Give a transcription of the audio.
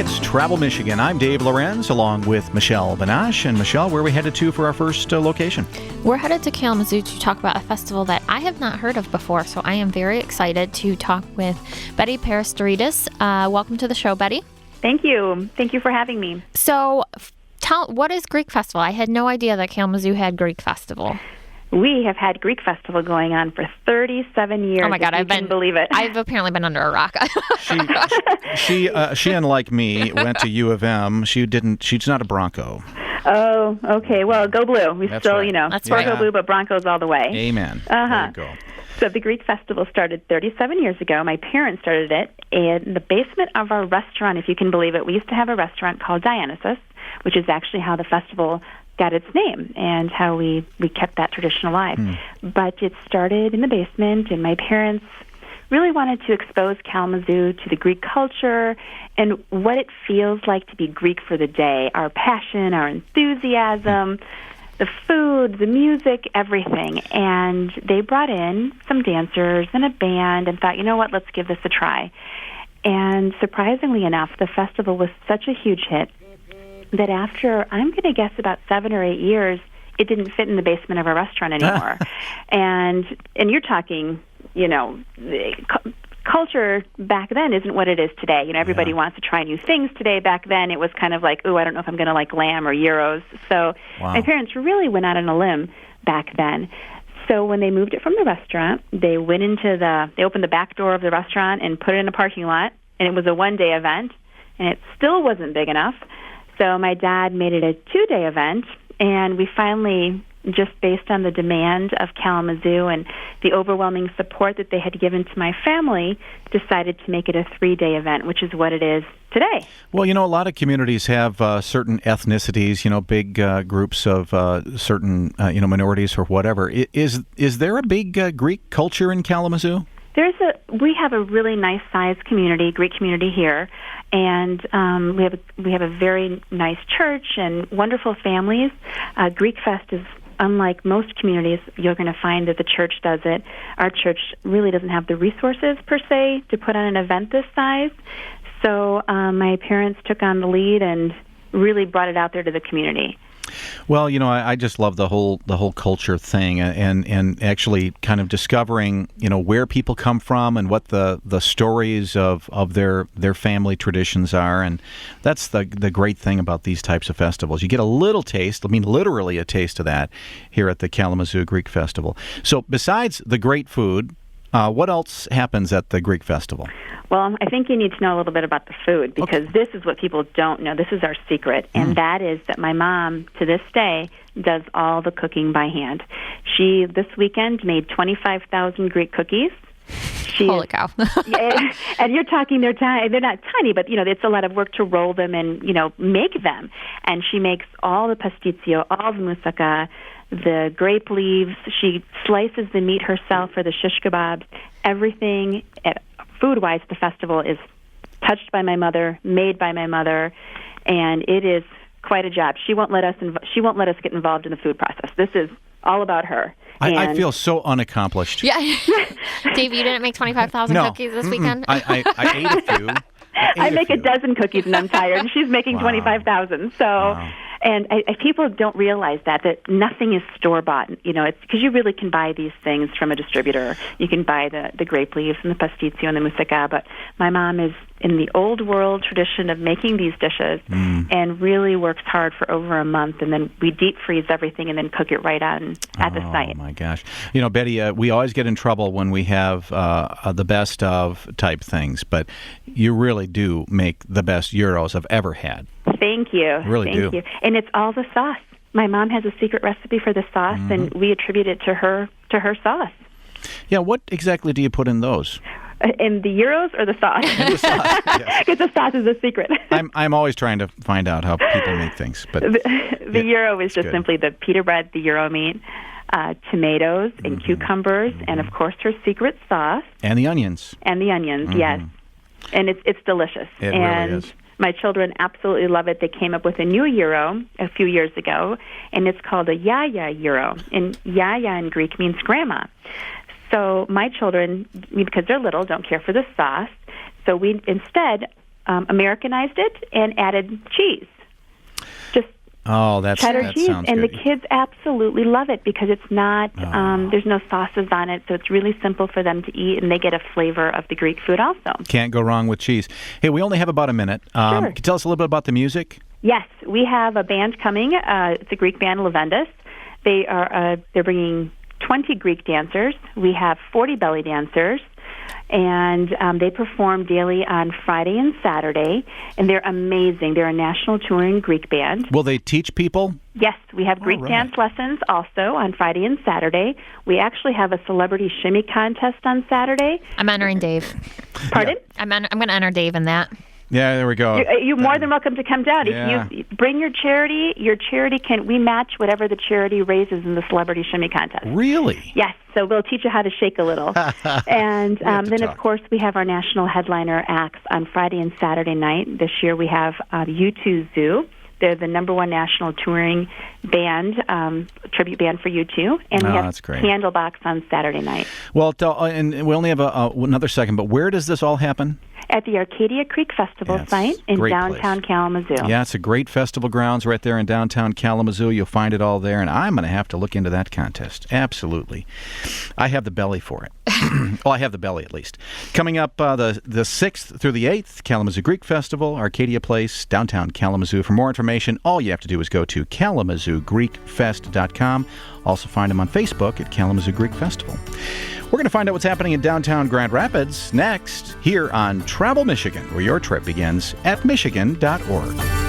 It's Travel Michigan. I'm Dave Lorenz along with Michelle Benash. And Michelle, where are we headed to for our first location? We're headed to Kalamazoo to talk about a festival that I have not heard of before, so I am very excited to talk with Betty Parastoridis. Welcome to the show, Betty. Thank you. Thank you for having me. So, what is Greek Festival? I had no idea that Kalamazoo had Greek Festival. We have had Greek Festival going on for 37 years. Oh my God, I can believe it. I've apparently been under a rock. She unlike me, went to U of M. She's not a Bronco. Oh, okay. Well, go blue. That's right. That's go right. blue, but Broncos all the way. Amen. Uh-huh. There you go. So the Greek Festival started 37 years ago. My parents started it in the basement of our restaurant, if you can believe it. We used to have a restaurant called Dionysus, which is actually how the festival got its name and how we kept that tradition alive. But it started in the basement, and my parents really wanted to expose Kalamazoo to the Greek culture and what it feels like to be Greek for the day, our passion, our enthusiasm, the food, the music, everything. And they brought in some dancers and a band and thought, you know what, let's give this a try. And surprisingly enough, the festival was such a huge hit that after, I'm going to guess, about 7 or 8 years, it didn't fit in the basement of a restaurant anymore. and you're talking, culture back then isn't what it is today. Everybody wants to try new things today. Back then, it was kind of like, oh, I don't know if I'm going to like lamb or gyros. So my parents really went out on a limb back then. So when they moved it from the restaurant, they opened the back door of the restaurant and put it in a parking lot, and it was a one-day event, and it still wasn't big enough. So my dad made it a 2-day event, and we finally, just based on the demand of Kalamazoo and the overwhelming support that they had given to my family, decided to make it a 3-day event, which is what it is today. Well, a lot of communities have certain ethnicities, big groups of certain, minorities or whatever. Is there a big Greek culture in Kalamazoo? We have a really nice sized community, Greek community here, and we have a very nice church and wonderful families. Greek Fest is unlike most communities. You're going to find that the church does it. Our church really doesn't have the resources per se to put on an event this size. So my parents took on the lead and really brought it out there to the community. Well, I just love the whole culture thing, and actually kind of discovering, where people come from and what the stories of their family traditions are, and that's the great thing about these types of festivals. You get a little taste, literally a taste of that here at the Kalamazoo Greek Festival. So besides the great food, what else happens at the Greek Festival? Well, I think you need to know a little bit about the food, because this is what people don't know. This is our secret, and that is that my mom, to this day, does all the cooking by hand. She, this weekend, made 25,000 Greek cookies. Holy cow. And you're talking, they're not tiny, but, it's a lot of work to roll them and, make them. And she makes all the pastitsio, all the moussaka, the grape leaves. She slices the meat herself for the shish kebabs. Everything, food-wise, the festival is touched by my mother, made by my mother, and it is quite a job. She won't let us get involved in the food process. This is all about her. I feel so unaccomplished. Yeah. Dave, you didn't make 25,000 cookies this weekend? I ate a few. I make a dozen cookies and I'm tired, and she's making 25,000. So, wow. And people don't realize that nothing is store-bought. It's because you really can buy these things from a distributor. You can buy the grape leaves and the pastitsio and the moussaka, but my mom is in the old world tradition of making these dishes and really works hard for over a month, and then we deep freeze everything and then cook it right on at the site. Oh, my gosh. Betty, we always get in trouble when we have the best of type things, but you really do make the best gyros I've ever had. Thank you. Really do. Thank you. And it's all the sauce. My mom has a secret recipe for the sauce, and we attribute it to her sauce. Yeah, what exactly do you put in those? In the gyros or the sauce? In the sauce, yes. Because the sauce is a secret. I'm always trying to find out how people make things. But the gyro is just simply the pita bread, the gyro meat, tomatoes and cucumbers, and of course her secret sauce. And the onions. Yes. And it's delicious. It really is. My children absolutely love it. They came up with a new gyro a few years ago, and it's called a yaya gyro. And yaya in Greek means grandma. So my children, because they're little, don't care for the sauce. So we instead Americanized it and added cheese. Just Oh, cheddar that cheese, sounds and good. the kids absolutely love it because it's not. There's no sauces on it, so it's really simple for them to eat, and they get a flavor of the Greek food also. Can't go wrong with cheese. Hey, we only have about a minute. Sure. Can you tell us a little bit about the music? Yes, we have a band coming. It's a Greek band, Leventis. They're bringing 20 Greek dancers. We have 40 belly dancers. And they perform daily on Friday and Saturday, and they're amazing. They're a national touring Greek band. Will they teach people? Yes, we have Greek dance lessons also on Friday and Saturday. We actually have a celebrity shimmy contest on Saturday. I'm entering Dave. Pardon? I'm going to enter Dave in that. Yeah, there we go. You're more than welcome to come down. Yeah. If you bring your charity we match whatever the charity raises in the celebrity shimmy contest. Really? Yes, so we'll teach you how to shake a little. And then, of course, we have our national headliner acts on Friday and Saturday night. This year we have U2 Zoo. They're the number one national touring band, tribute band for U2. And we have Candlebox on Saturday night. Well, and we only have another second, but where does this all happen? At the Arcadia Creek Festival site in downtown Kalamazoo. Yeah, it's a great festival grounds right there in downtown Kalamazoo. You'll find it all there, and I'm going to have to look into that contest. Absolutely. I have the belly for it. Well, I have the belly at least. Coming up the 6th through the 8th, Kalamazoo Greek Festival, Arcadia Place, downtown Kalamazoo. For more information, all you have to do is go to KalamazooGreekFest.com. Also find them on Facebook at Kalamazoo Greek Festival. We're going to find out what's happening in downtown Grand Rapids next here on Travel Michigan, where your trip begins at Michigan.org.